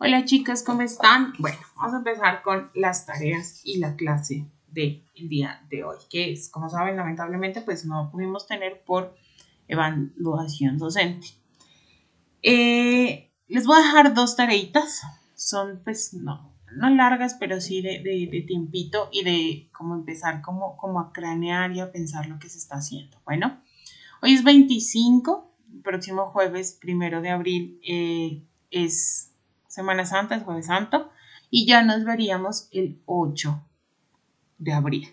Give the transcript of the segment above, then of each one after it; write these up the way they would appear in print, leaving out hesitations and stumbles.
Hola chicas, ¿cómo están? Bueno, vamos a empezar con las tareas y la clase del día de hoy, que es, como saben, lamentablemente, pues no pudimos tener por evaluación docente. Les voy a dejar dos tareitas, son pues no largas, pero sí de tiempito y de cómo empezar como a cranear y a pensar lo que se está haciendo. Bueno, hoy es 25, el próximo jueves 1 de abril es Semana Santa, es Jueves Santo, y ya nos veríamos el 8 de abril.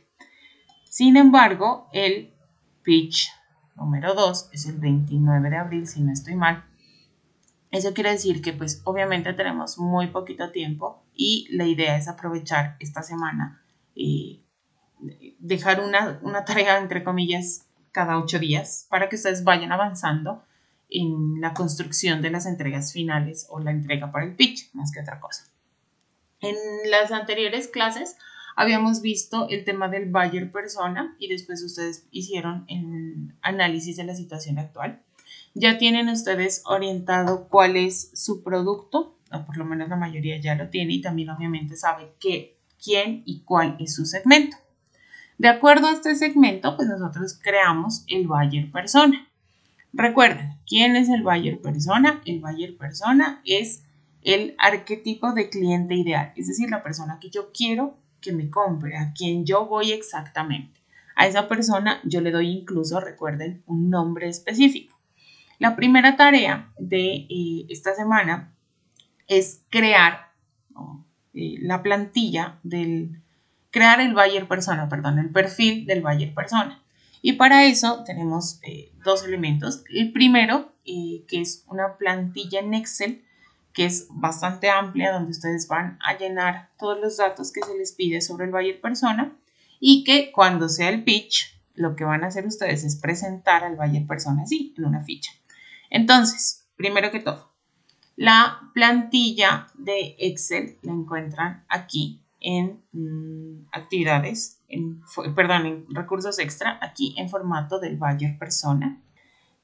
Sin embargo, el pitch número 2 es el 29 de abril, si no estoy mal. Eso quiere decir que pues obviamente tenemos muy poquito tiempo y la idea es aprovechar esta semana, dejar una tarea entre comillas cada 8 días para que ustedes vayan avanzando en la construcción de las entregas finales o la entrega para el pitch, más que otra cosa. En las anteriores clases habíamos visto el tema del buyer persona y después ustedes hicieron el análisis de la situación actual. Ya tienen ustedes orientado cuál es su producto, o por lo menos la mayoría ya lo tiene, y también obviamente sabe quién y cuál es su segmento. De acuerdo a este segmento, pues nosotros creamos el buyer persona. Recuerden, ¿quién es el buyer persona? El buyer persona es el arquetipo de cliente ideal, es decir, la persona que yo quiero que me compre, a quien yo voy exactamente. A esa persona yo le doy incluso, recuerden, un nombre específico. La primera tarea de esta semana es crear la plantilla crear el buyer persona, perdón, el perfil del buyer persona. Y para eso tenemos dos elementos. El primero, que es una plantilla en Excel, que es bastante amplia, donde ustedes van a llenar todos los datos que se les pide sobre el buyer persona y que cuando sea el pitch, lo que van a hacer ustedes es presentar al buyer persona así, en una ficha. Entonces, primero que todo, la plantilla de Excel la encuentran aquí en actividades, en recursos extra, aquí en formato del buyer persona.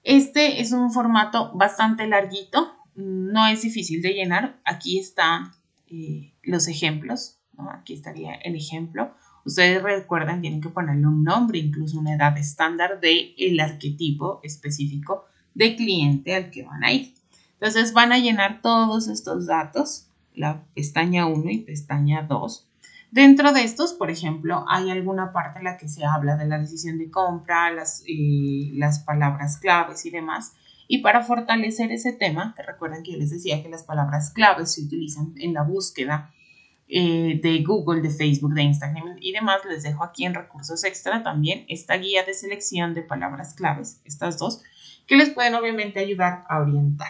Este es un formato bastante larguito, no es difícil de llenar. Aquí están los ejemplos, ¿no? Aquí estaría el ejemplo. Ustedes recuerdan, tienen que ponerle un nombre, incluso una edad estándar del arquetipo específico de cliente al que van a ir. Entonces van a llenar todos estos datos, la pestaña 1 y pestaña 2. Dentro de estos, por ejemplo, hay alguna parte en la que se habla de la decisión de compra, las palabras claves y demás. Y para fortalecer ese tema, que recuerden que yo les decía que las palabras claves se utilizan en la búsqueda de Google, de Facebook, de Instagram y demás, les dejo aquí en recursos extra también esta guía de selección de palabras claves, estas dos, que les pueden obviamente ayudar a orientar.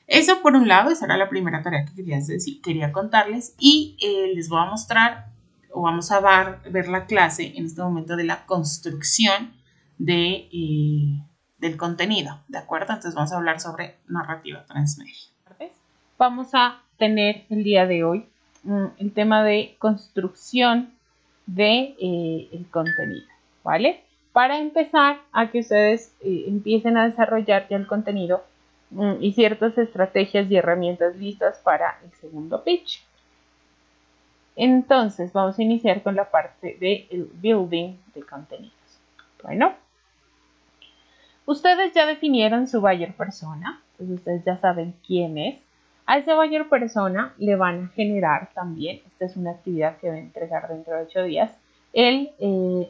Eso por un lado, esa era la primera tarea que quería contarles y les voy a mostrar o vamos a ver la clase en este momento de la construcción del contenido, ¿de acuerdo? Entonces vamos a hablar sobre narrativa transmedia. Vamos a tener el día de hoy el tema de construcción de el contenido, ¿vale? Para empezar a que ustedes empiecen a desarrollar ya el contenido y ciertas estrategias y herramientas listas para el segundo pitch. Entonces vamos a iniciar con la parte del building de contenidos. Bueno, ustedes ya definieron su buyer persona, pues ustedes ya saben quién es. A ese buyer persona le van a generar también, esta es una actividad que voy a entregar dentro de 8 días, el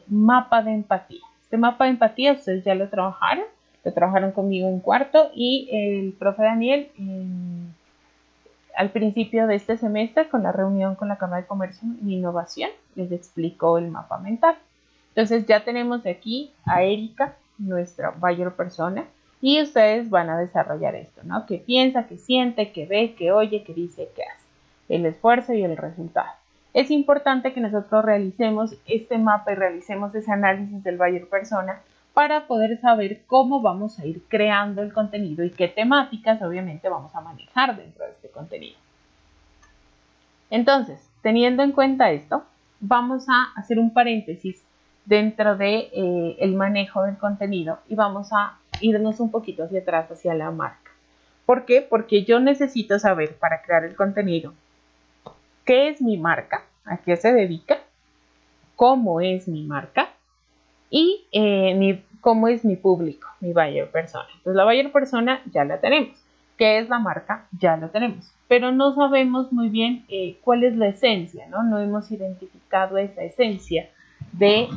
mapa de empatía. Este mapa de empatía ustedes ya lo trabajaron conmigo en cuarto y el profe Daniel al principio de este semestre con la reunión con la Cámara de Comercio e Innovación les explicó el mapa mental. Entonces ya tenemos aquí a Erika, nuestra buyer persona, y ustedes van a desarrollar esto, ¿no? ¿Qué piensa, qué siente, qué ve, qué oye, qué dice, qué hace? El esfuerzo y el resultado. Es importante que nosotros realicemos este mapa y realicemos ese análisis del buyer persona para poder saber cómo vamos a ir creando el contenido y qué temáticas obviamente vamos a manejar dentro de este contenido. Entonces, teniendo en cuenta esto, vamos a hacer un paréntesis dentro de el manejo del contenido y vamos a irnos un poquito hacia atrás, hacia la marca. ¿Por qué? Porque yo necesito saber para crear el contenido qué es mi marca, a qué se dedica, cómo es mi marca y cómo es mi público, mi buyer persona. Entonces la buyer persona ya la tenemos. ¿Qué es la marca? Ya lo tenemos. Pero no sabemos muy bien cuál es la esencia, ¿no? No hemos identificado esa esencia de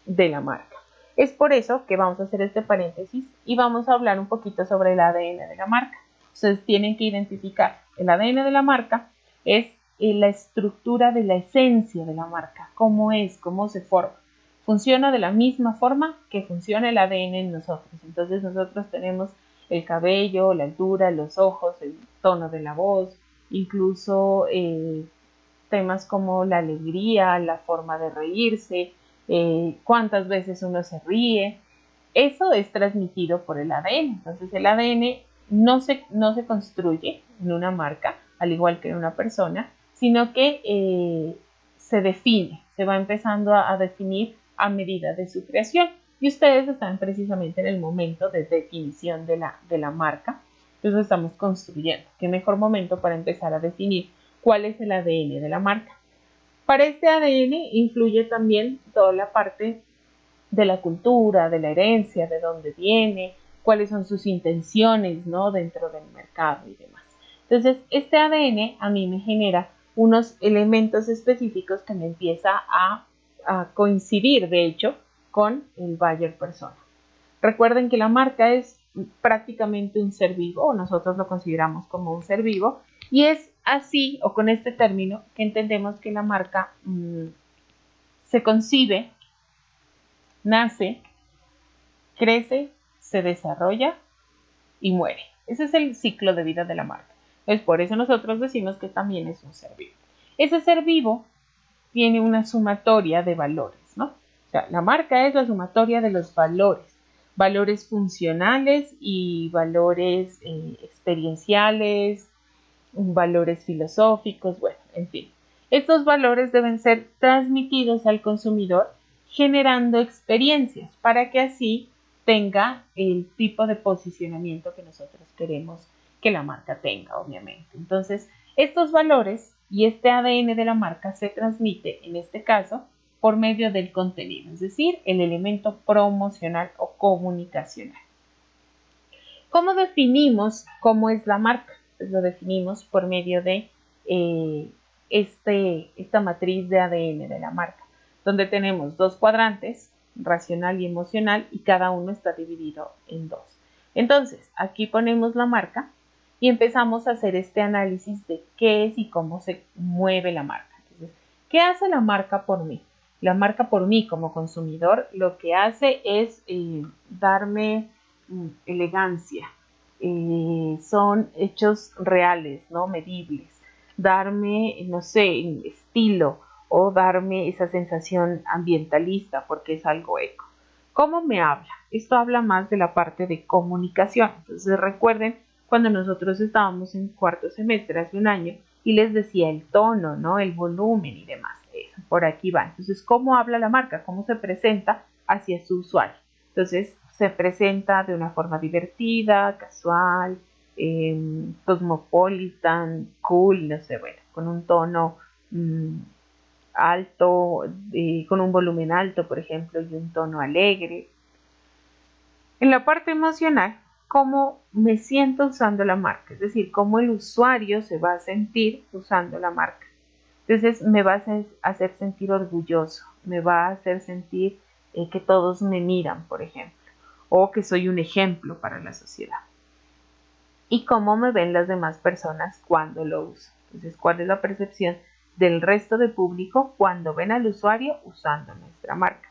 la marca. Es por eso que vamos a hacer este paréntesis y vamos a hablar un poquito sobre el ADN de la marca. Ustedes tienen que identificar el ADN de la marca es la estructura de la esencia de la marca, cómo es, cómo se forma. Funciona de la misma forma que funciona el ADN en nosotros. Entonces nosotros tenemos el cabello, la altura, los ojos, el tono de la voz, incluso temas como la alegría, la forma de reírse, cuántas veces uno se ríe. Eso es transmitido por el ADN. Entonces el ADN no se construye en una marca, al igual que en una persona, sino que se define, se va empezando a definir a medida de su creación. Y ustedes están precisamente en el momento de definición de la marca. Entonces estamos construyendo. ¿Qué mejor momento para empezar a definir cuál es el ADN de la marca? Para este ADN influye también toda la parte de la cultura, de la herencia, de dónde viene, cuáles son sus intenciones, ¿no? Dentro del mercado y demás. Entonces, este ADN a mí me genera unos elementos específicos que me empieza a coincidir, de hecho, con el buyer persona. Recuerden que la marca es prácticamente un ser vivo, o nosotros lo consideramos como un ser vivo, y es así, o con este término, que entendemos que la marca se concibe, nace, crece, se desarrolla y muere. Ese es el ciclo de vida de la marca. Entonces, por eso nosotros decimos que también es un ser vivo. Ese ser vivo tiene una sumatoria de valores, ¿no? O sea, la marca es la sumatoria de los valores funcionales y valores experienciales, valores filosóficos, bueno, en fin. Estos valores deben ser transmitidos al consumidor generando experiencias para que así tenga el tipo de posicionamiento que nosotros queremos que la marca tenga, obviamente. Entonces, estos valores y este ADN de la marca se transmite, en este caso, por medio del contenido, es decir, el elemento promocional o comunicacional. ¿Cómo definimos cómo es la marca? Pues lo definimos por medio de esta matriz de ADN de la marca, donde tenemos dos cuadrantes, racional y emocional, y cada uno está dividido en dos. Entonces, aquí ponemos la marca y empezamos a hacer este análisis de qué es y cómo se mueve la marca. Entonces, ¿qué hace la marca por mí? La marca por mí como consumidor lo que hace es darme elegancia, son hechos reales, ¿no? Medibles, darme, no sé, estilo o darme esa sensación ambientalista porque es algo eco. ¿Cómo me habla? Esto habla más de la parte de comunicación. Entonces recuerden cuando nosotros estábamos en cuarto semestre hace un año y les decía el tono, ¿no? El volumen y demás. Eso, por aquí va. Entonces, ¿cómo habla la marca? ¿Cómo se presenta hacia su usuario? Entonces, se presenta de una forma divertida, casual, cosmopolitan, cool, no sé, bueno, con un tono alto, con un volumen alto, por ejemplo, y un tono alegre. En la parte emocional, cómo me siento usando la marca, es decir, cómo el usuario se va a sentir usando la marca. Entonces me va a hacer sentir orgulloso, me va a hacer sentir que todos me miran, por ejemplo, o que soy un ejemplo para la sociedad. Y cómo me ven las demás personas cuando lo uso. Entonces, ¿cuál es la percepción del resto del público cuando ven al usuario usando nuestra marca?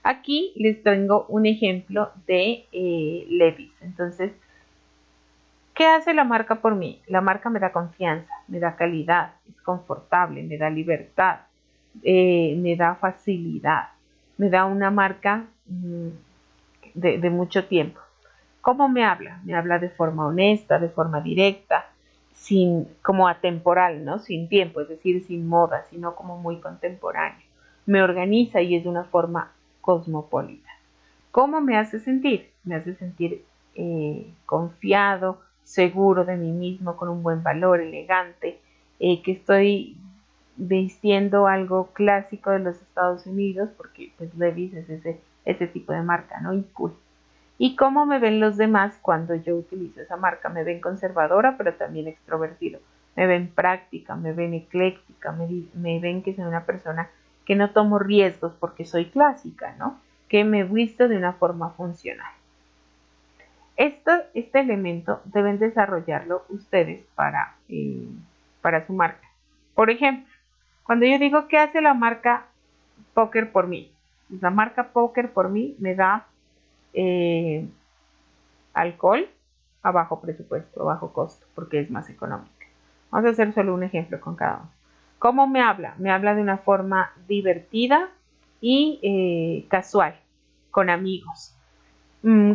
Aquí les tengo un ejemplo de Levi's. Entonces, ¿qué hace la marca por mí? La marca me da confianza, me da calidad, es confortable, me da libertad, me da facilidad, me da una marca de mucho tiempo. ¿Cómo me habla? Me habla de forma honesta, de forma directa, como atemporal, ¿no? Sin tiempo, es decir, sin moda, sino como muy contemporáneo. Me organiza y es de una forma cosmopolita. ¿Cómo me hace sentir? Me hace sentir confiado, seguro de mí mismo, con un buen valor, elegante, que estoy vistiendo algo clásico de los Estados Unidos, porque pues Levi's es ese tipo de marca, ¿no? Y cool. ¿Y cómo me ven los demás cuando yo utilizo esa marca? Me ven conservadora, pero también extrovertido. Me ven práctica, me ven ecléctica, me ven que soy una persona que no tomo riesgos porque soy clásica, ¿no? Que me visto de una forma funcional. Este elemento deben desarrollarlo ustedes para su marca. Por ejemplo, cuando yo digo, ¿qué hace la marca Póker por mí? La marca Póker por mí me da alcohol a bajo presupuesto, a bajo costo, porque es más económica. Vamos a hacer solo un ejemplo con cada uno. ¿Cómo me habla? Me habla de una forma divertida y casual, con amigos.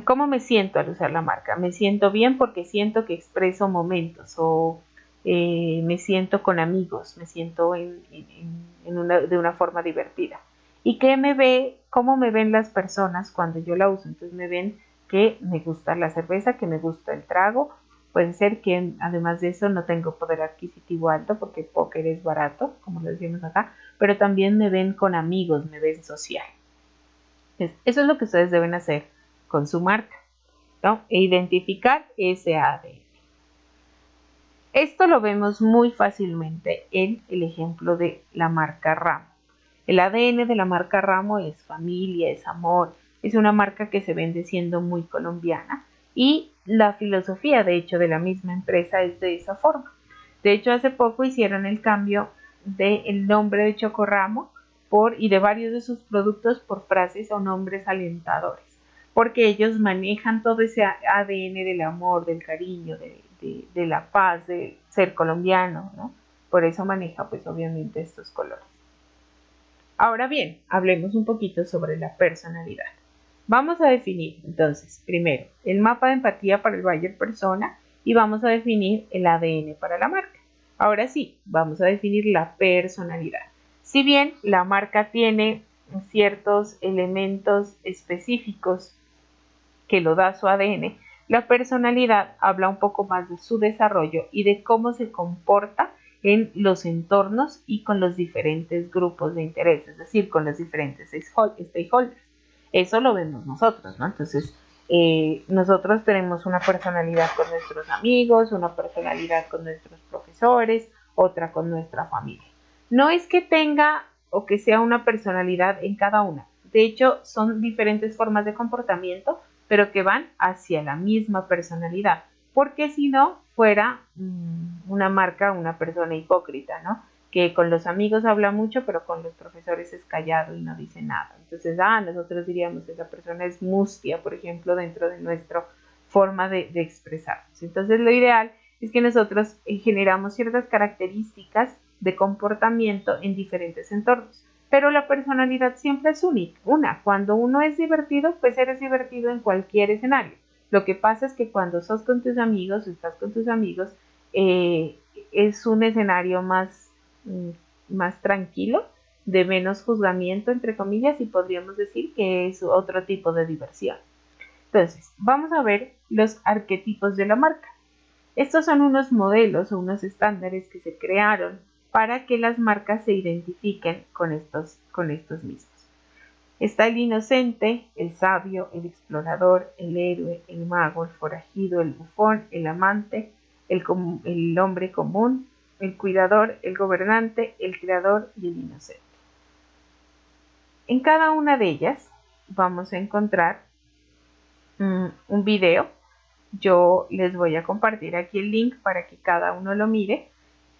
¿Cómo me siento al usar la marca? Me siento bien porque siento que expreso momentos o me siento con amigos, me siento de una forma divertida. ¿Y cómo me ven las personas cuando yo la uso? Entonces me ven que me gusta la cerveza, que me gusta el trago. Puede ser que además de eso no tengo poder adquisitivo alto porque el póker es barato, como lo decimos acá, pero también me ven con amigos, me ven social. Entonces, eso es lo que ustedes deben hacer con su marca, ¿no? E identificar ese ADN. Esto lo vemos muy fácilmente en el ejemplo de la marca Ramo. El ADN de la marca Ramo es familia, es amor, es una marca que se vende siendo muy colombiana y la filosofía, de hecho, de la misma empresa es de esa forma. De hecho, hace poco hicieron el cambio del nombre de Chocorramo y de varios de sus productos por frases o nombres alentadores, porque ellos manejan todo ese ADN del amor, del cariño, de la paz, de ser colombiano, ¿no? Por eso maneja, pues, obviamente estos colores. Ahora bien, hablemos un poquito sobre la personalidad. Vamos a definir, entonces, primero, el mapa de empatía para el buyer persona y vamos a definir el ADN para la marca. Ahora sí, vamos a definir la personalidad. Si bien la marca tiene ciertos elementos específicos que lo da su ADN, la personalidad habla un poco más de su desarrollo y de cómo se comporta en los entornos y con los diferentes grupos de interés, es decir, con los diferentes stakeholders. Eso lo vemos nosotros, ¿no? Entonces, nosotros tenemos una personalidad con nuestros amigos, una personalidad con nuestros profesores, otra con nuestra familia. No es que tenga o que sea una personalidad en cada una. De hecho, son diferentes formas de comportamiento, pero que van hacia la misma personalidad, porque si no fuera una marca, una persona hipócrita, ¿no? Que con los amigos habla mucho, pero con los profesores es callado y no dice nada. Entonces, nosotros diríamos, esa persona es mustia, por ejemplo, dentro de nuestra forma de expresarnos. Entonces, lo ideal es que nosotros generamos ciertas características de comportamiento en diferentes entornos. Pero la personalidad siempre es única. Cuando uno es divertido, pues eres divertido en cualquier escenario. Lo que pasa es que cuando sos con tus amigos, estás con tus amigos, es un escenario más tranquilo, de menos juzgamiento, entre comillas, y podríamos decir que es otro tipo de diversión. Entonces, vamos a ver los arquetipos de la marca. Estos son unos modelos o unos estándares que se crearon para que las marcas se identifiquen con estos mismos. Está el inocente, el sabio, el explorador, el héroe, el mago, el forajido, el bufón, el amante, el hombre común, el cuidador, el gobernante, el creador y el inocente. En cada una de ellas vamos a encontrar un video. Yo les voy a compartir aquí el link para que cada uno lo mire,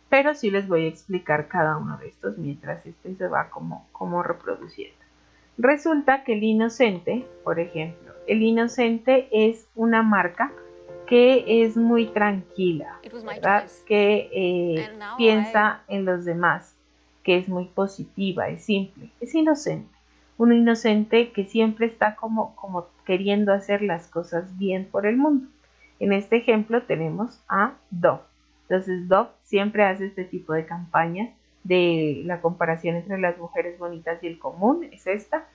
pero sí les voy a explicar cada uno de estos mientras este se va como reproduciendo. Resulta que el inocente, por ejemplo, el inocente es una marca que es muy tranquila, ¿verdad? Que piensa en los demás, que es muy positiva, es simple, es inocente. Un inocente que siempre está como queriendo hacer las cosas bien por el mundo. En este ejemplo tenemos a Dove. Entonces Dove siempre hace este tipo de campañas de la comparación entre las mujeres bonitas y el común, es esta.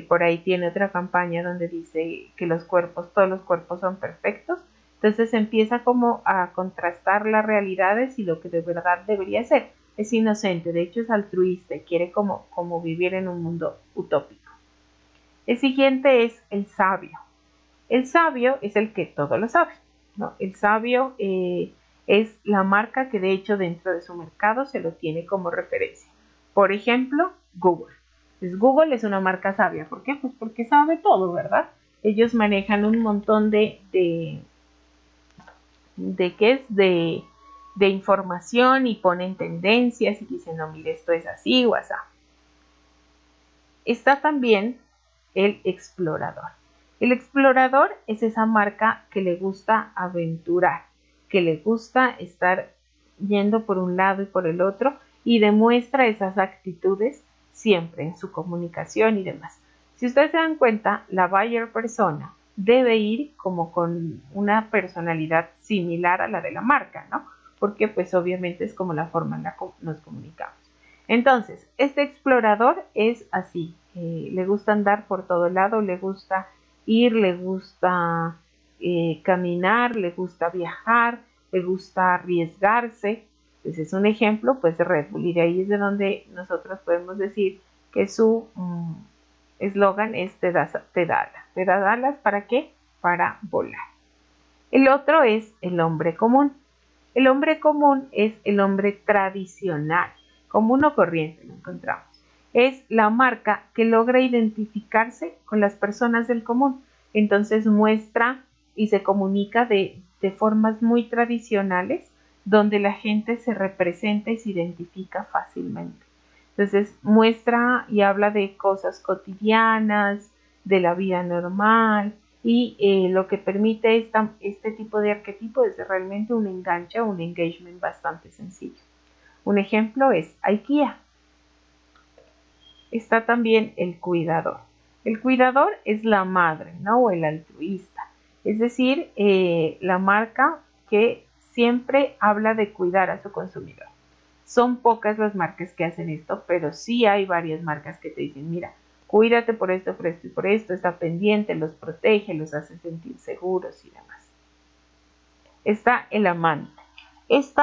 Por ahí tiene otra campaña donde dice que todos los cuerpos son perfectos. Entonces empieza como a contrastar las realidades y lo que de verdad debería ser. Es inocente, de hecho es altruista y quiere como vivir en un mundo utópico. El siguiente es el sabio. El sabio es el que todo lo sabe, ¿no? El sabio es la marca que de hecho dentro de su mercado se lo tiene como referencia. Por ejemplo, Google. Pues Google es una marca sabia. ¿Por qué? Pues porque sabe todo, ¿verdad? Ellos manejan un montón de información y ponen tendencias y dicen, no, mire, esto es así o así. Está también el explorador. El explorador es esa marca que le gusta aventurar, que le gusta estar yendo por un lado y por el otro y demuestra esas actitudes siempre en su comunicación y demás. Si ustedes se dan cuenta, la buyer persona debe ir como con una personalidad similar a la de la marca, ¿no? Porque pues obviamente es como la forma en la que nos comunicamos. Entonces, este explorador es así, le gusta andar por todo lado, le gusta ir, le gusta caminar, le gusta viajar, le gusta arriesgarse. Entonces es un ejemplo pues de Red Bull y de ahí es de donde nosotros podemos decir que su eslogan es te da alas. ¿Te da alas para qué? Para volar. El otro es el hombre común. El hombre común es el hombre tradicional, común o corriente, lo encontramos. Es la marca que logra identificarse con las personas del común. Entonces muestra y se comunica de formas muy tradicionales donde la gente se representa y se identifica fácilmente. Entonces muestra y habla de cosas cotidianas, de la vida normal, y lo que permite este tipo de arquetipo es realmente un enganche o un engagement bastante sencillo. Un ejemplo es IKEA. Está también el cuidador. El cuidador es la madre, ¿no? O el altruista. Es decir, la marca que siempre habla de cuidar a su consumidor. Son pocas las marcas que hacen esto, pero sí hay varias marcas que te dicen, mira, cuídate por esto, por esto y por esto, está pendiente, los protege, los hace sentir seguros y demás. Está el amante. Este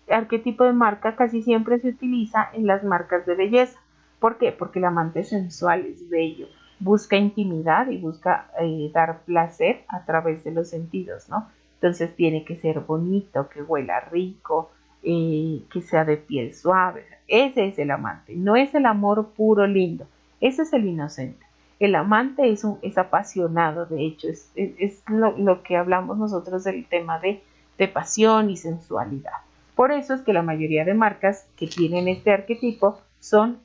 arquetipo de marca casi siempre se utiliza en las marcas de belleza. ¿Por qué? Porque el amante es sensual, es bello, busca intimidad y busca dar placer a través de los sentidos, ¿no? Entonces tiene que ser bonito, que huela rico, que sea de piel suave. Ese es el amante, no es el amor puro lindo, ese es el inocente. El amante es apasionado, de hecho, es lo que hablamos nosotros del tema de pasión y sensualidad. Por eso es que la mayoría de marcas que tienen este arquetipo son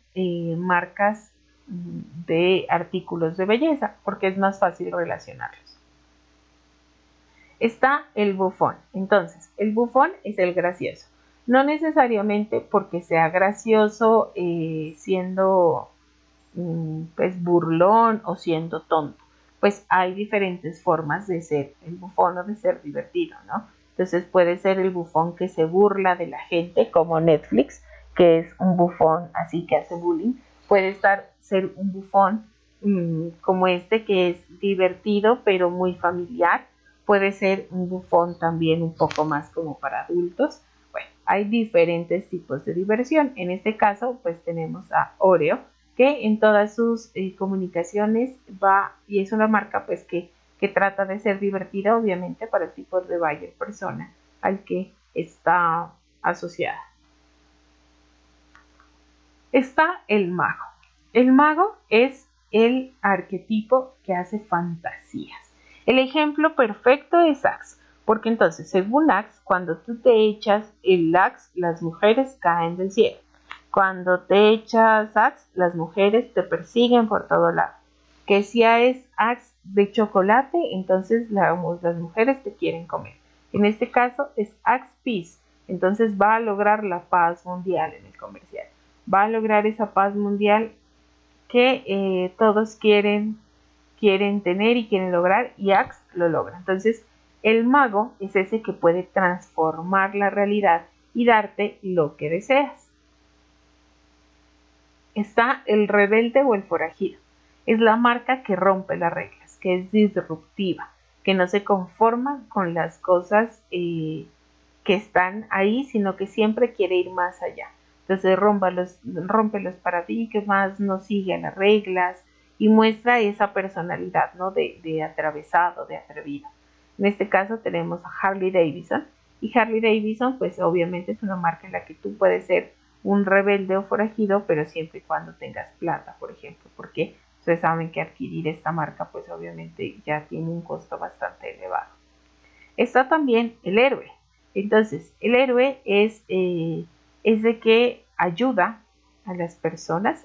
marcas de artículos de belleza, porque es más fácil relacionarlos. Está el bufón. Entonces, el bufón es el gracioso. No necesariamente porque sea gracioso siendo pues burlón o siendo tonto. Pues hay diferentes formas de ser el bufón o de ser divertido, ¿no? Entonces puede ser el bufón que se burla de la gente, como Netflix, que es un bufón así que hace bullying. Puede ser un bufón como este, que es divertido pero muy familiar. Puede ser un bufón también un poco más como para adultos. Bueno, hay diferentes tipos de diversión. En este caso, pues tenemos a Oreo, que en todas sus comunicaciones va, y es una marca pues que trata de ser divertida, obviamente, para el tipo de buyer persona al que está asociada. Está el mago. El mago es el arquetipo que hace fantasías. El ejemplo perfecto es Axe, porque entonces, según Axe, cuando tú te echas el Axe, las mujeres caen del cielo. Cuando te echas Axe, las mujeres te persiguen por todo lado. Que si es Axe de chocolate, entonces las mujeres te quieren comer. En este caso es Axe Peace, entonces va a lograr la paz mundial en el comercial. Va a lograr esa paz mundial que todos quieren tener y quieren lograr, y Axe lo logra. Entonces, el mago es ese que puede transformar la realidad y darte lo que deseas. Está el rebelde o el forajido. Es la marca que rompe las reglas, que es disruptiva, que no se conforma con las cosas que están ahí, sino que siempre quiere ir más allá. Entonces rompe los paradigmas, no sigue las reglas y muestra esa personalidad, ¿no? de atravesado, de atrevido. En este caso tenemos a Harley Davidson, y Harley Davidson pues obviamente es una marca en la que tú puedes ser un rebelde o forajido, pero siempre y cuando tengas plata, por ejemplo, porque ustedes saben que adquirir esta marca pues obviamente ya tiene un costo bastante elevado. Está también el héroe. Entonces, el héroe es de que ayuda a las personas,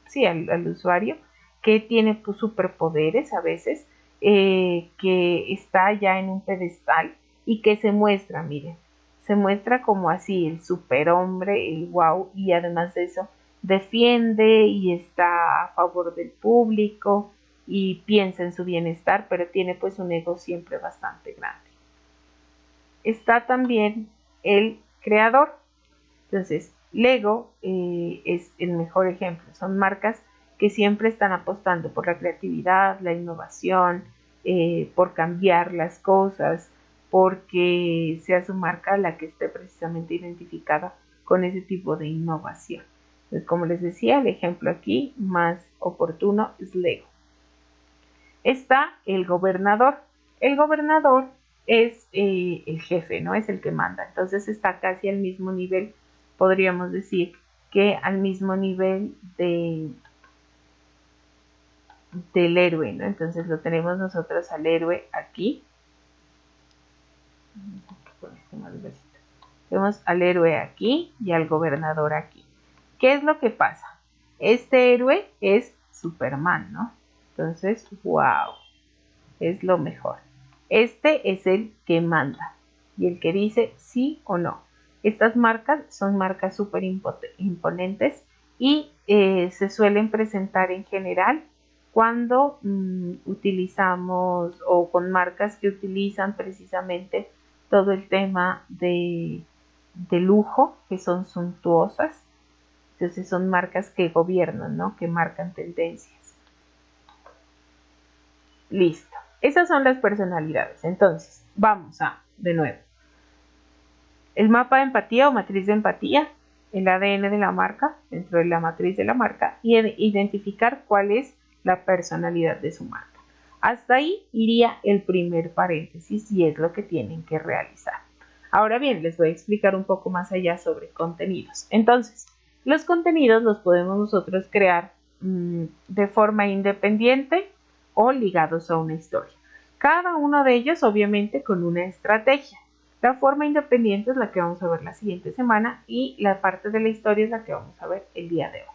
sí, al usuario, que tiene superpoderes a veces, que está ya en un pedestal y que se muestra, miren, se muestra como así el superhombre, el wow, y además de eso defiende y está a favor del público y piensa en su bienestar, pero tiene pues un ego siempre bastante grande. Está también el creador. Entonces, Lego es el mejor ejemplo. Son marcas que siempre están apostando por la creatividad, la innovación, por cambiar las cosas, porque sea su marca la que esté precisamente identificada con ese tipo de innovación. Entonces, como les decía, el ejemplo aquí más oportuno es Lego. Está el gobernador. El gobernador es el jefe, ¿no? Es el que manda. Entonces está casi al mismo nivel, podríamos decir, que al mismo nivel del héroe, ¿no? Entonces lo tenemos nosotros al héroe aquí. Tenemos al héroe aquí y al gobernador aquí. ¿Qué es lo que pasa? Este héroe es Superman, ¿no? Entonces, wow, es lo mejor. Este es el que manda y el que dice sí o no. Estas marcas son marcas súper imponentes y se suelen presentar en general cuando utilizamos o con marcas que utilizan precisamente todo el tema de lujo, que son suntuosas. Entonces son marcas que gobiernan, ¿no? Que marcan tendencias. Listo. Esas son las personalidades. Entonces, vamos a, de nuevo, el mapa de empatía o matriz de empatía, el ADN de la marca, dentro de la matriz de la marca, y identificar cuál es la personalidad de su marca. Hasta ahí iría el primer paréntesis y es lo que tienen que realizar. Ahora bien, les voy a explicar un poco más allá sobre contenidos. Entonces, los contenidos los podemos nosotros crear de forma independiente o ligados a una historia. Cada uno de ellos obviamente con una estrategia. La forma independiente es la que vamos a ver la siguiente semana y la parte de la historia es la que vamos a ver el día de hoy.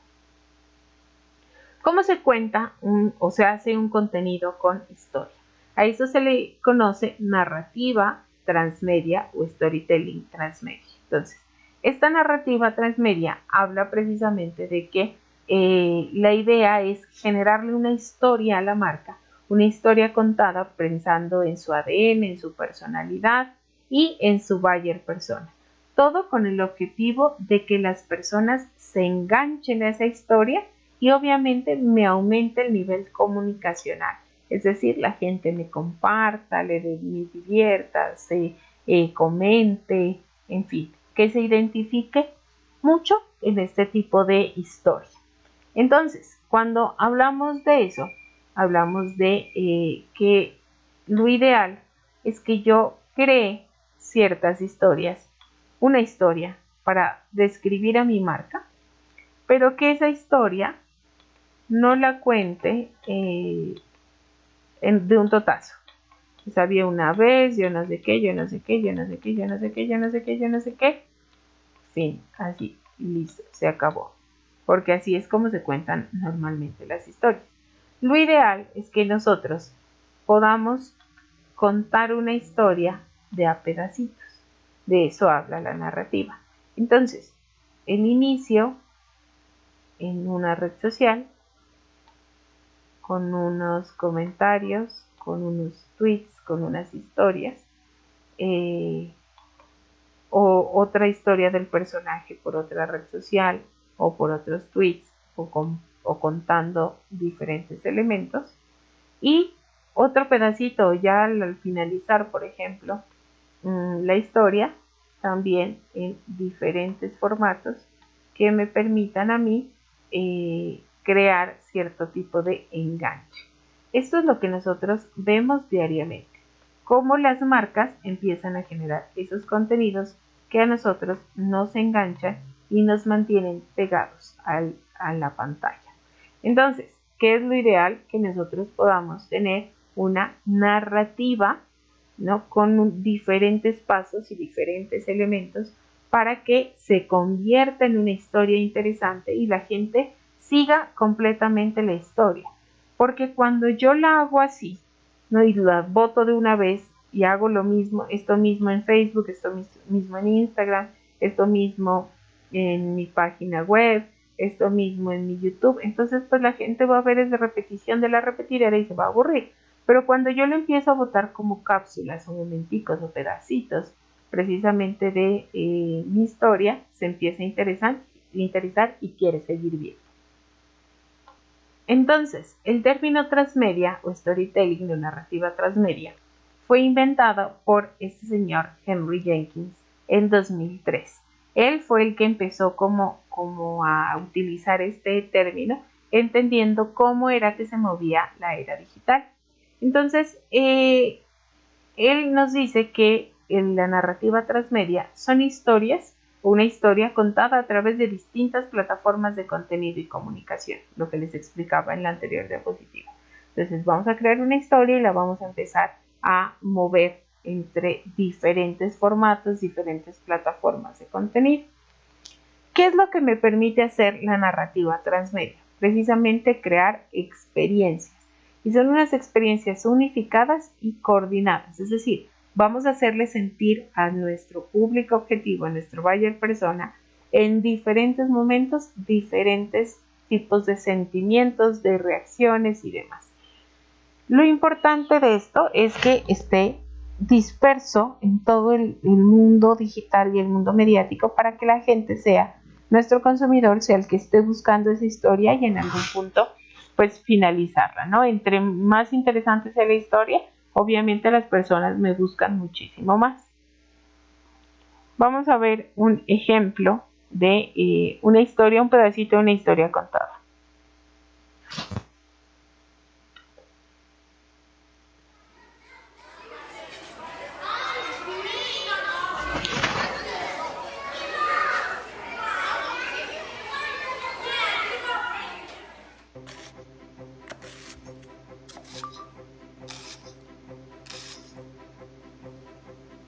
¿Cómo se cuenta o se hace un contenido con historia? A eso se le conoce narrativa transmedia o storytelling transmedia. Entonces, esta narrativa transmedia habla precisamente de que la idea es generarle una historia a la marca, una historia contada pensando en su ADN, en su personalidad y en su buyer persona. Todo con el objetivo de que las personas se enganchen a esa historia y obviamente me aumenta el nivel comunicacional. Es decir, la gente me comparta, me divierta, se comente, en fin, que se identifique mucho en este tipo de historia. Entonces, cuando hablamos de eso, hablamos de que lo ideal es que yo cree ciertas historias, una historia para describir a mi marca, pero que esa historia no la cuente de un totazo. Pues había una vez, yo no sé qué, yo no sé qué, yo no sé qué, yo no sé qué, yo no sé qué, yo no sé qué. Fin, así, listo, se acabó. Porque así es como se cuentan normalmente las historias. Lo ideal es que nosotros podamos contar una historia de a pedacitos. De eso habla la narrativa. Entonces, el inicio en una red social, con unos comentarios, con unos tweets, con unas historias, o otra historia del personaje por otra red social o por otros tweets o contando diferentes elementos, y otro pedacito ya al finalizar, por ejemplo, la historia, también en diferentes formatos que me permitan a mí crear cierto tipo de enganche. Esto es lo que nosotros vemos diariamente, cómo las marcas empiezan a generar esos contenidos que a nosotros nos enganchan y nos mantienen pegados a la pantalla. Entonces, ¿qué es lo ideal? Que nosotros podamos tener una narrativa, ¿no?, con diferentes pasos y diferentes elementos para que se convierta en una historia interesante y la gente siga completamente la historia. Porque cuando yo la hago así, ¿no?, y la boto de una vez y hago lo mismo, esto mismo en Facebook, esto mismo en Instagram, esto mismo en mi página web, esto mismo en mi YouTube, entonces pues la gente va a ver esa repetición de la repetidera y se va a aburrir. Pero cuando yo lo empiezo a botar como cápsulas o momenticos o pedacitos precisamente de mi historia, se empieza a interesar y quiere seguir viendo. Entonces, el término transmedia o storytelling de narrativa transmedia fue inventado por este señor Henry Jenkins en 2003. Él fue el que empezó como a utilizar este término, entendiendo cómo era que se movía la era digital. Entonces, él nos dice que la narrativa transmedia son historias, una historia contada a través de distintas plataformas de contenido y comunicación, lo que les explicaba en la anterior diapositiva. Entonces vamos a crear una historia y la vamos a empezar a mover entre diferentes formatos, diferentes plataformas de contenido. ¿Qué es lo que me permite hacer la narrativa transmedia? Precisamente crear experiencias. Y son unas experiencias unificadas y coordinadas, es decir, vamos a hacerle sentir a nuestro público objetivo, a nuestro buyer persona, en diferentes momentos, diferentes tipos de sentimientos, de reacciones y demás. Lo importante de esto es que esté disperso en todo el mundo digital y el mundo mediático para que la gente sea, nuestro consumidor sea el que esté buscando esa historia y en algún punto pues finalizarla, ¿no? Entre más interesante sea la historia, obviamente las personas me buscan muchísimo más. Vamos a ver un ejemplo de una historia, un pedacito de una historia contada.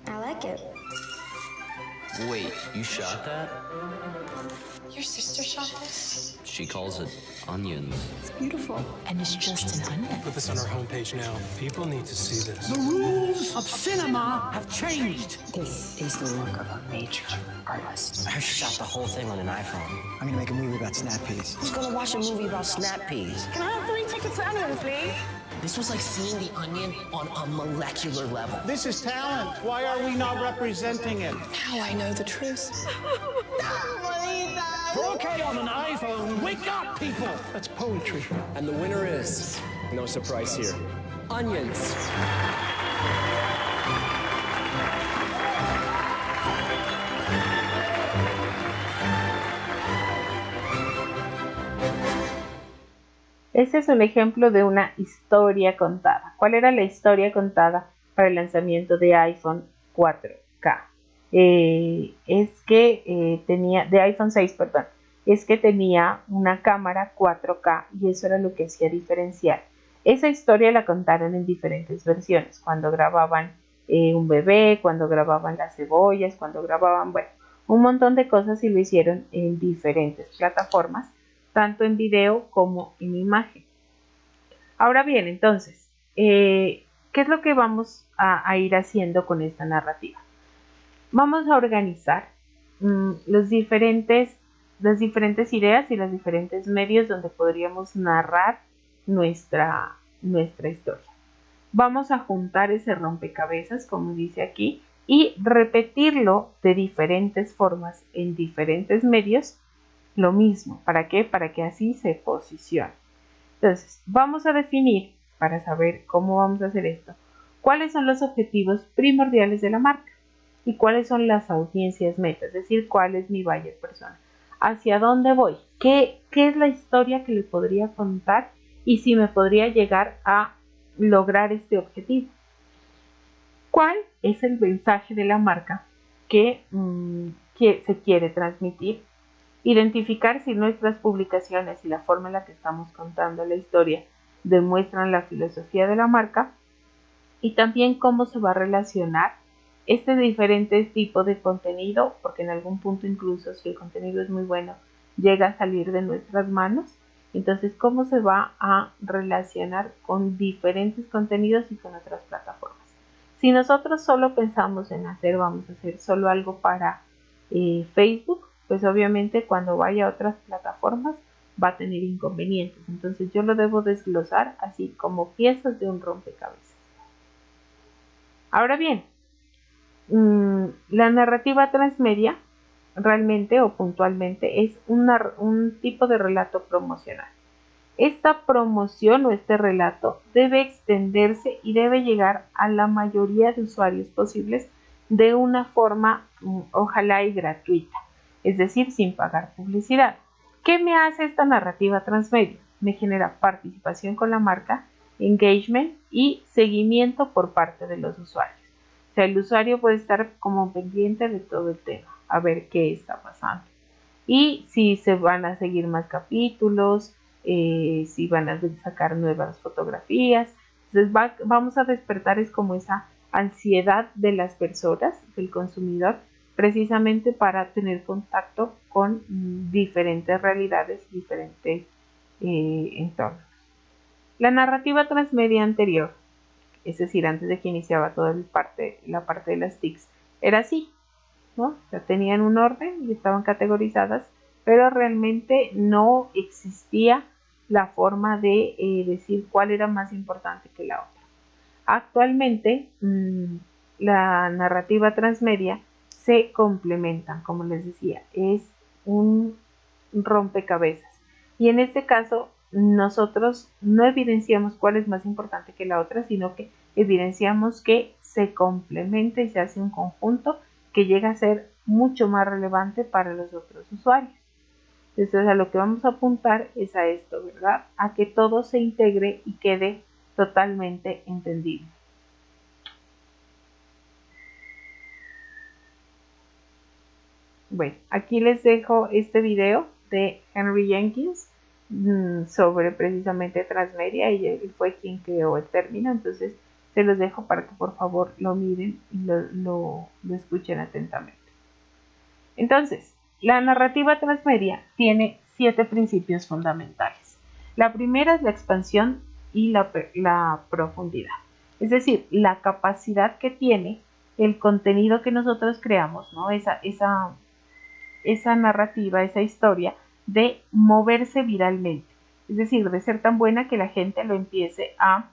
I like it. Wait, you shot that? Your sister shot this? She calls it onions. It's beautiful. And it's just an onion. Put this on our homepage now. People need to see this. The rules of cinema have changed. This is the work of a major artist. I shot the whole thing on an iPhone. I'm gonna make a movie about snap peas. Who's gonna watch a movie about snap peas? Can I have 3 tickets to Onions, please? This was like seeing the onion on a molecular level. This is talent. Why are we not representing it? Now I know the truth. Okay, on an iPhone. Wake up, people! That's poetry. And the winner is, no surprise here, onions. Este es un ejemplo de una historia contada. ¿Cuál era la historia contada para el lanzamiento de iPhone 4K? De iPhone 6, perdón. Es que tenía una cámara 4K y eso era lo que hacía diferencial. Esa historia la contaron en diferentes versiones, cuando grababan un bebé, cuando grababan las cebollas, cuando grababan, bueno, un montón de cosas y lo hicieron en diferentes plataformas, tanto en video como en imagen. Ahora bien, entonces, ¿qué es lo que vamos a ir haciendo con esta narrativa? Vamos a organizar las diferentes ideas y los diferentes medios donde podríamos narrar nuestra historia. Vamos a juntar ese rompecabezas, como dice aquí, y repetirlo de diferentes formas en diferentes medios. Lo mismo, ¿para qué? Para que así se posicione. Entonces, vamos a definir para saber cómo vamos a hacer esto, cuáles son los objetivos primordiales de la marca y cuáles son las audiencias meta, es decir, cuál es mi buyer persona, hacia dónde voy, qué es la historia que le podría contar y si me podría llegar a lograr este objetivo. ¿Cuál es el mensaje de la marca que se quiere transmitir? Identificar si nuestras publicaciones y la forma en la que estamos contando la historia demuestran la filosofía de la marca y también cómo se va a relacionar este diferente tipo de contenido, porque en algún punto incluso si el contenido es muy bueno llega a salir de nuestras manos. Entonces, cómo se va a relacionar con diferentes contenidos y con otras plataformas. Si nosotros solo pensamos en vamos a hacer solo algo para Facebook, pues obviamente cuando vaya a otras plataformas va a tener inconvenientes. Entonces yo lo debo desglosar así como piezas de un rompecabezas. Ahora bien, la narrativa transmedia realmente o puntualmente es un tipo de relato promocional. Esta promoción o este relato debe extenderse y debe llegar a la mayoría de usuarios posibles de una forma ojalá y gratuita, es decir, sin pagar publicidad. ¿Qué me hace esta narrativa transmedia? Me genera participación con la marca, engagement y seguimiento por parte de los usuarios. O sea, el usuario puede estar como pendiente de todo el tema, a ver qué está pasando. Y si se van a seguir más capítulos, si van a sacar nuevas fotografías. Entonces vamos a despertar es como esa ansiedad de las personas, del consumidor, precisamente para tener contacto con diferentes realidades, diferentes entornos. La narrativa transmedia anterior, es decir, antes de que iniciaba toda la parte de las TICs, era así, ¿no? O sea, tenían un orden y estaban categorizadas, pero realmente no existía la forma de decir cuál era más importante que la otra. Actualmente, la narrativa transmedia se complementan, como les decía, es un rompecabezas. Y en este caso, nosotros no evidenciamos cuál es más importante que la otra, sino que evidenciamos que se complementa y se hace un conjunto que llega a ser mucho más relevante para los otros usuarios. Entonces, a lo que vamos a apuntar es a esto, ¿verdad? A que todo se integre y quede totalmente entendible. Bueno, aquí les dejo este video de Henry Jenkins sobre precisamente transmedia y él fue quien creó el término, entonces se los dejo para que por favor lo miren y lo escuchen atentamente. Entonces, la narrativa transmedia tiene 7 principios fundamentales. La primera es la expansión y la profundidad, es decir, la capacidad que tiene el contenido que nosotros creamos, ¿no? Esa narrativa, esa historia de moverse viralmente, es decir, de ser tan buena que la gente lo empiece a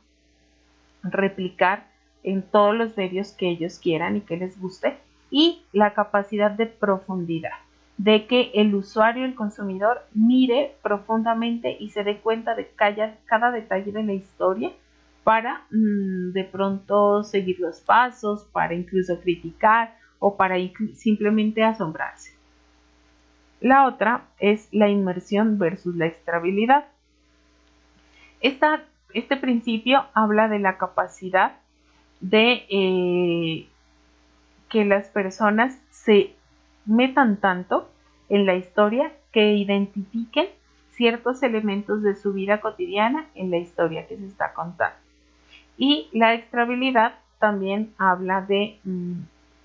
replicar en todos los medios que ellos quieran y que les guste, y la capacidad de profundidad, de que el usuario, el consumidor, mire profundamente y se dé cuenta de cada detalle de la historia para de pronto seguir los pasos, para incluso criticar o para simplemente asombrarse. La otra es la inmersión versus la extrabilidad. Este principio habla de la capacidad de que las personas se metan tanto en la historia que identifiquen ciertos elementos de su vida cotidiana en la historia que se está contando. Y la extrabilidad también habla de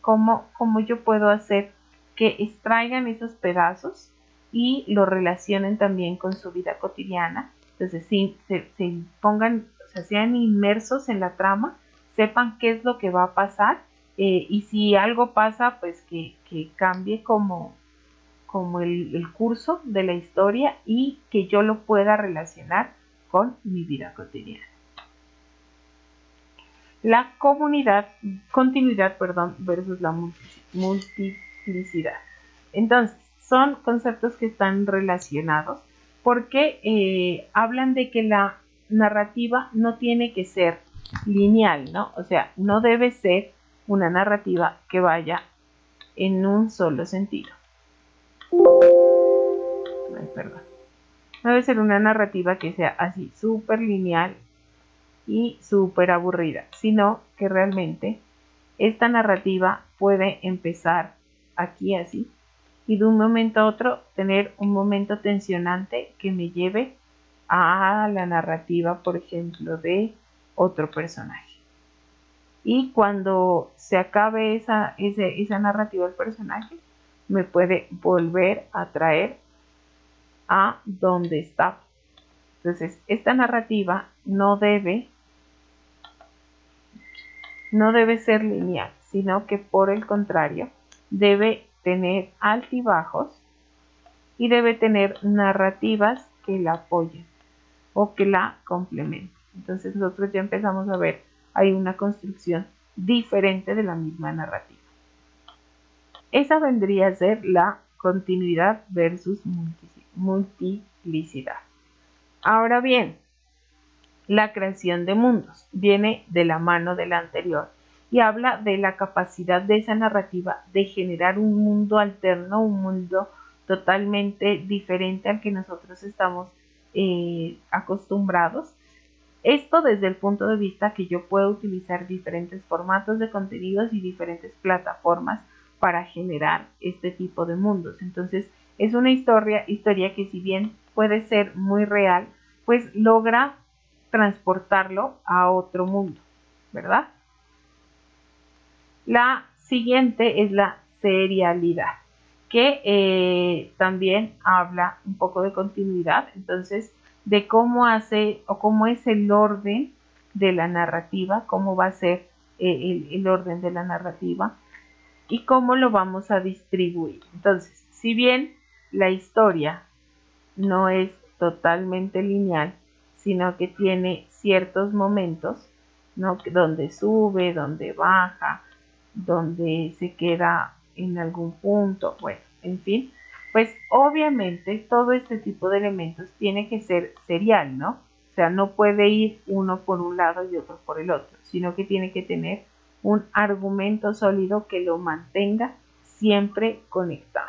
cómo yo puedo hacer que extraigan esos pedazos y lo relacionen también con su vida cotidiana. Entonces, se pongan, o sea, sean inmersos en la trama, sepan qué es lo que va a pasar y si algo pasa, pues que cambie como el curso de la historia y que yo lo pueda relacionar con mi vida cotidiana. La continuidad versus la multiplicidad. Entonces, son conceptos que están relacionados porque hablan de que la narrativa no tiene que ser lineal, ¿no? O sea, no debe ser una narrativa que vaya en un solo sentido. Ay, perdón. No debe ser una narrativa que sea así súper lineal y súper aburrida, sino que realmente esta narrativa puede empezar aquí así y de un momento a otro tener un momento tensionante que me lleve a la narrativa, por ejemplo, de otro personaje. Y cuando se acabe esa narrativa del personaje, me puede volver a traer a donde está. Entonces, esta narrativa no debe ser lineal, sino que por el contrario, debe tener altibajos y debe tener narrativas que la apoyen o que la complementen. Entonces nosotros ya empezamos a ver, hay una construcción diferente de la misma narrativa. Esa vendría a ser la continuidad versus multiplicidad. Ahora bien, la creación de mundos viene de la mano de la anterior y habla de la capacidad de esa narrativa de generar un mundo alterno, un mundo totalmente diferente al que nosotros estamos acostumbrados. Esto desde el punto de vista que yo puedo utilizar diferentes formatos de contenidos y diferentes plataformas para generar este tipo de mundos. Entonces es una historia que si bien puede ser muy real, pues logra transportarlo a otro mundo, ¿verdad? La siguiente es la serialidad, que también habla un poco de continuidad, entonces de cómo hace o cómo es el orden de la narrativa, cómo va a ser el orden de la narrativa y cómo lo vamos a distribuir. Entonces, si bien la historia no es totalmente lineal, sino que tiene ciertos momentos, ¿no? Donde sube, donde baja, donde se queda en algún punto, bueno, en fin, pues obviamente todo este tipo de elementos tiene que ser serial, ¿no? O sea, no puede ir uno por un lado y otro por el otro, sino que tiene que tener un argumento sólido que lo mantenga siempre conectado.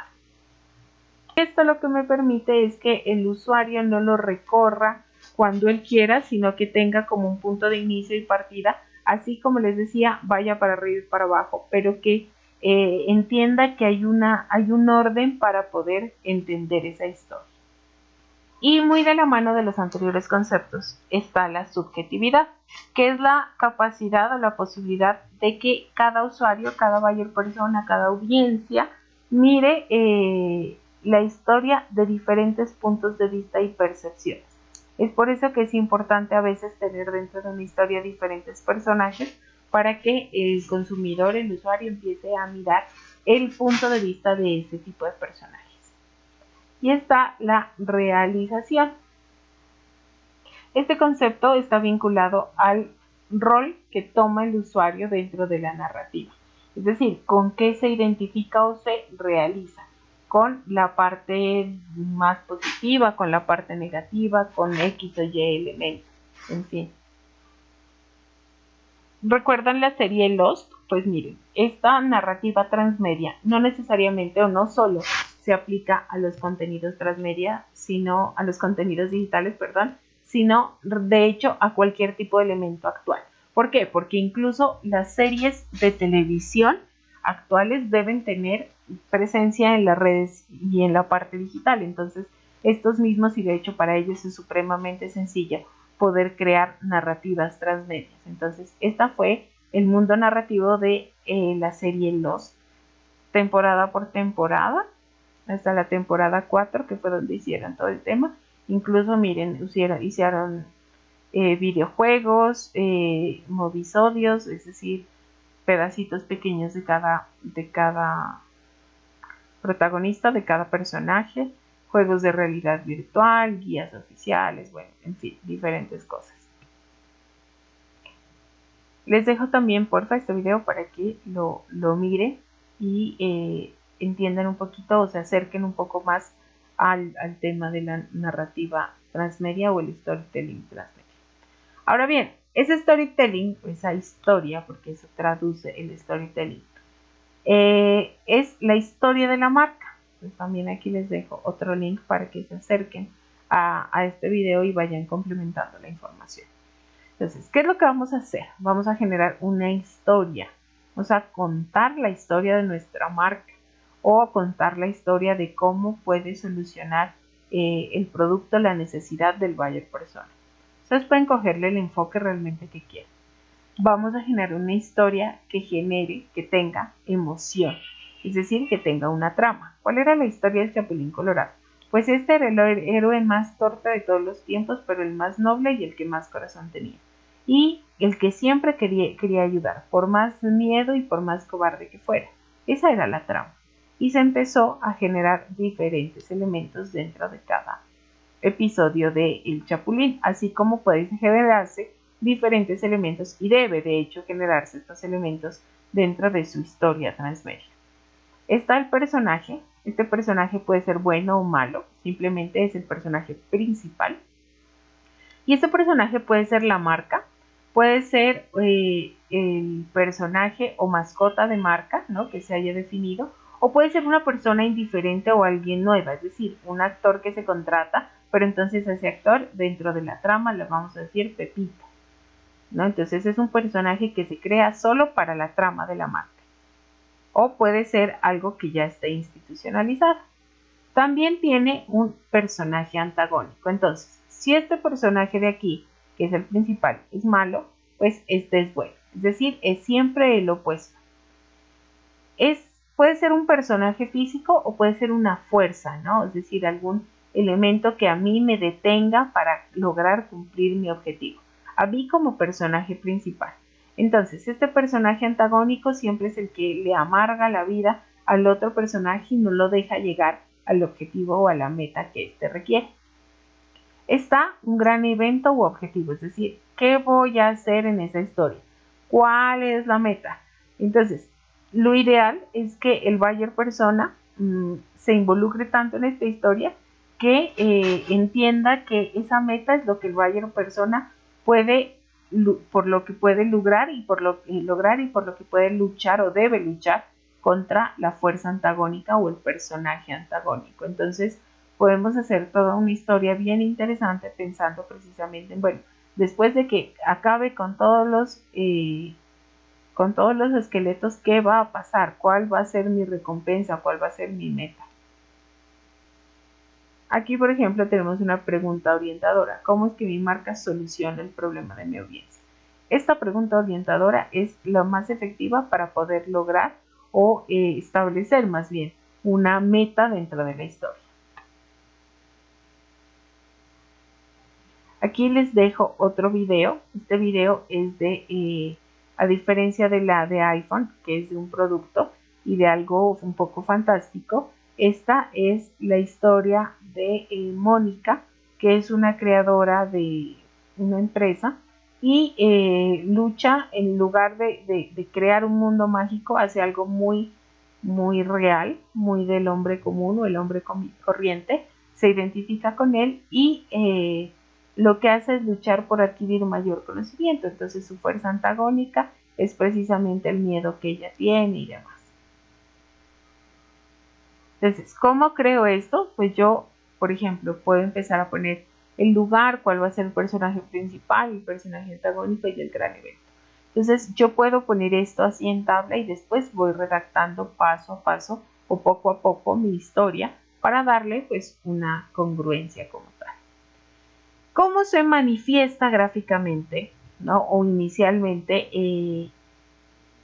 Esto lo que me permite es que el usuario no lo recorra cuando él quiera, sino que tenga como un punto de inicio y partida, así como les decía, vaya para arriba y para abajo, pero que entienda que hay un orden para poder entender esa historia. Y muy de la mano de los anteriores conceptos está la subjetividad, que es la capacidad o la posibilidad de que cada usuario, cada buyer persona, cada audiencia mire la historia de diferentes puntos de vista y percepciones. Es por eso que es importante a veces tener dentro de una historia diferentes personajes para que el consumidor, el usuario, empiece a mirar el punto de vista de ese tipo de personajes. Y está la realización. Este concepto está vinculado al rol que toma el usuario dentro de la narrativa. Es decir, con qué se identifica o se realiza. Con la parte más positiva, con la parte negativa, con X o Y elementos, en fin. ¿Recuerdan la serie Lost? Pues miren, esta narrativa transmedia no necesariamente o no solo se aplica a los contenidos transmedia, sino a los contenidos digitales, sino de hecho a cualquier tipo de elemento actual. ¿Por qué? Porque incluso las series de televisión actuales deben tener presencia en las redes y en la parte digital. Entonces, estos mismos, y de hecho para ellos es supremamente sencillo poder crear narrativas transmedias. Entonces, esta fue el mundo narrativo de la serie Lost, temporada por temporada, hasta la temporada 4, que fue donde hicieron todo el tema. Incluso, miren, hicieron videojuegos, movisodios, es decir, pedacitos pequeños de cada protagonista, de cada personaje, juegos de realidad virtual, guías oficiales, bueno, en fin, diferentes cosas. Les dejo también, porfa, este video para que lo miren y entiendan un poquito o se acerquen un poco más al tema de la narrativa transmedia o el storytelling transmedia. Ahora bien, ese storytelling, esa historia, porque eso traduce el storytelling, es la historia de la marca. Entonces también aquí les dejo otro link para que se acerquen a este video y vayan complementando la información. Entonces, ¿qué es lo que vamos a hacer? Vamos a generar una historia. Vamos a contar la historia de nuestra marca o a contar la historia de cómo puede solucionar el producto, la necesidad del buyer persona. Ustedes pueden cogerle el enfoque realmente que quieran. Vamos a generar una historia que genere, que tenga emoción, es decir, que tenga una trama. ¿Cuál era la historia del Chapulín Colorado? Pues este era el héroe más torpe de todos los tiempos, pero el más noble y el que más corazón tenía. Y el que siempre quería ayudar, por más miedo y por más cobarde que fuera. Esa era la trama. Y se empezó a generar diferentes elementos dentro de cada episodio de El Chapulín, así como pueden generarse diferentes elementos y debe de hecho generarse estos elementos dentro de su historia transmedia. Está el personaje. Este personaje puede ser bueno o malo, simplemente es el personaje principal. Y este personaje puede ser la marca, puede ser el personaje o mascota de marca, ¿no?, que se haya definido, o puede ser una persona indiferente o alguien nueva, es decir, un actor que se contrata, pero entonces a ese actor dentro de la trama le vamos a decir Pepito, ¿no? Entonces es un personaje que se crea solo para la trama de la marca. O puede ser algo que ya esté institucionalizado. También tiene un personaje antagónico. Entonces, si este personaje de aquí, que es el principal, es malo, pues este es bueno. Es decir, es siempre el opuesto. Puede ser un personaje físico o puede ser una fuerza, ¿no? Es decir, algún elemento que a mí me detenga para lograr cumplir mi objetivo. A mí como personaje principal. Entonces, este personaje antagónico siempre es el que le amarga la vida al otro personaje y no lo deja llegar al objetivo o a la meta que éste requiere. Está un gran evento u objetivo, es decir, ¿qué voy a hacer en esa historia? ¿Cuál es la meta? Entonces, lo ideal es que el buyer persona se involucre tanto en esta historia que entienda que esa meta es lo que el buyer persona puede, por lo que puede lograr y por lo que puede luchar o debe luchar contra la fuerza antagónica o el personaje antagónico. Entonces podemos hacer toda una historia bien interesante pensando precisamente en, bueno, después de que acabe con todos los esqueletos, ¿qué va a pasar? ¿Cuál va a ser mi recompensa? ¿Cuál va a ser mi meta? Aquí, por ejemplo, tenemos una pregunta orientadora. ¿Cómo es que mi marca soluciona el problema de mi audiencia? Esta pregunta orientadora es la más efectiva para poder lograr o establecer más bien una meta dentro de la historia. Aquí les dejo otro video. Este video es de, a diferencia de la de iPhone, que es de un producto y de algo un poco fantástico, esta es la historia de Mónica, que es una creadora de una empresa y lucha, en lugar de crear un mundo mágico, hace algo muy, muy real, muy del hombre común o el hombre corriente, se identifica con él y lo que hace es luchar por adquirir mayor conocimiento. Entonces su fuerza antagónica es precisamente el miedo que ella tiene y demás. Entonces, ¿cómo creo esto? Pues yo, por ejemplo, puedo empezar a poner el lugar, cuál va a ser el personaje principal, el personaje antagónico y el gran evento. Entonces, yo puedo poner esto así en tabla y después voy redactando paso a paso o poco a poco mi historia para darle pues una congruencia como tal. ¿Cómo se manifiesta gráficamente, ¿no? O inicialmente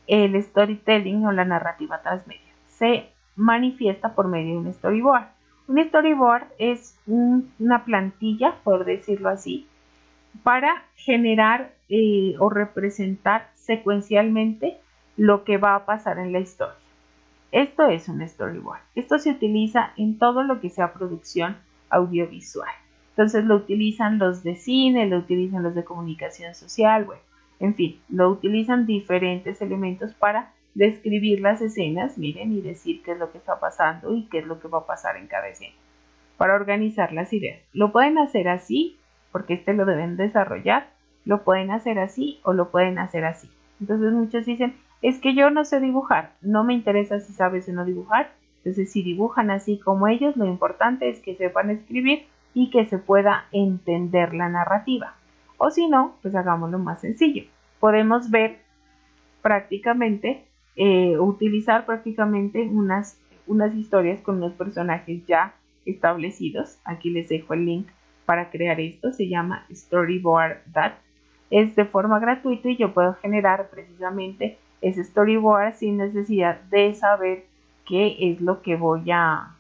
el storytelling o la narrativa transmedia? Se manifiesta por medio de un storyboard. Un storyboard es una plantilla, por decirlo así, para generar o representar secuencialmente lo que va a pasar en la historia. Esto es un storyboard. Esto se utiliza en todo lo que sea producción audiovisual. Entonces lo utilizan los de cine, lo utilizan los de comunicación social, bueno, en fin, lo utilizan diferentes elementos para describir las escenas, miren, y decir qué es lo que está pasando y qué es lo que va a pasar en cada escena, para organizar las ideas. Lo pueden hacer así, porque lo deben desarrollar, lo pueden hacer así o lo pueden hacer así. Entonces muchos dicen, es que yo no sé dibujar, no me interesa si sabes o no dibujar. Entonces si dibujan así como ellos, lo importante es que sepan escribir y que se pueda entender la narrativa. O si no, pues hagámoslo más sencillo. Podemos ver prácticamente, utilizar prácticamente unas historias con unos personajes ya establecidos. Aquí les dejo el link para crear esto, se llama Storyboard That. Es de forma gratuita y yo puedo generar precisamente ese storyboard sin necesidad de saber qué es lo que voy a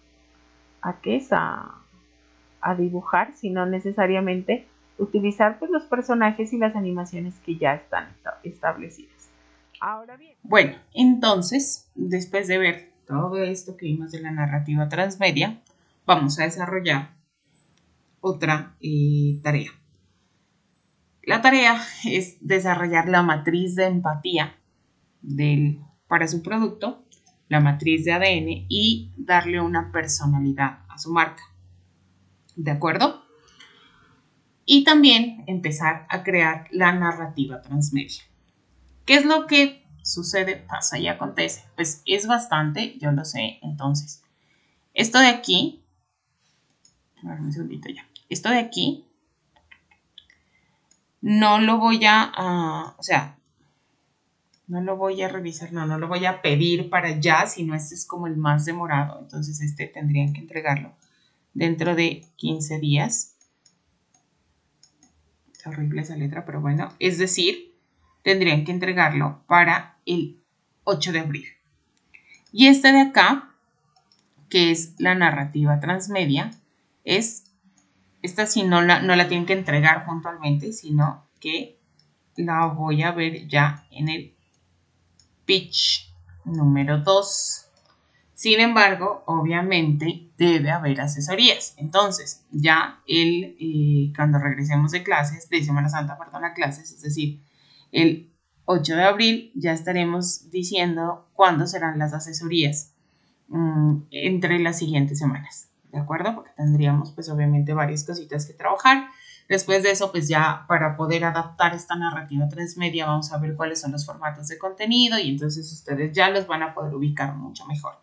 dibujar, sino necesariamente utilizar pues los personajes y las animaciones que ya están establecidas. Ahora bien. Bueno, entonces, después de ver todo esto que vimos de la narrativa transmedia, vamos a desarrollar otra tarea. La tarea es desarrollar la matriz de empatía para su producto, la matriz de ADN y darle una personalidad a su marca. ¿De acuerdo? Y también empezar a crear la narrativa transmedia. ¿Qué es lo que sucede, pasa y acontece? Pues es bastante, yo lo sé. Entonces, esto de aquí, a ver un segundito ya. Esto de aquí no lo voy no lo voy a revisar, no lo voy a pedir para ya, sino este es como el más demorado. Entonces este tendrían que entregarlo dentro de 15 días. Está horrible esa letra, pero bueno, es decir, tendrían que entregarlo para el 8 de abril. Y este de acá, que es la narrativa transmedia, esta sí no la tienen que entregar puntualmente, sino que la voy a ver ya en el pitch número 2. Sin embargo, obviamente debe haber asesorías. Entonces, ya cuando regresemos de clases, de Semana Santa, perdón, a clases, es decir, el 8 de abril ya estaremos diciendo cuándo serán las asesorías entre las siguientes semanas. ¿De acuerdo? Porque tendríamos pues obviamente varias cositas que trabajar. Después de eso pues ya para poder adaptar esta narrativa transmedia vamos a ver cuáles son los formatos de contenido y entonces ustedes ya los van a poder ubicar mucho mejor.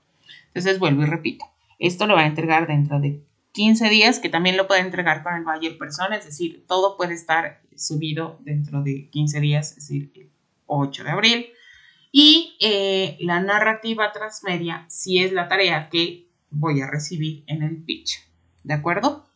Entonces vuelvo y repito, esto lo va a entregar dentro de 15 días, que también lo puede entregar con el buyer persona, es decir, todo puede estar subido dentro de 15 días, es decir, el 8 de abril. Y la narrativa transmedia sí es la tarea que voy a recibir en el pitch, ¿de acuerdo?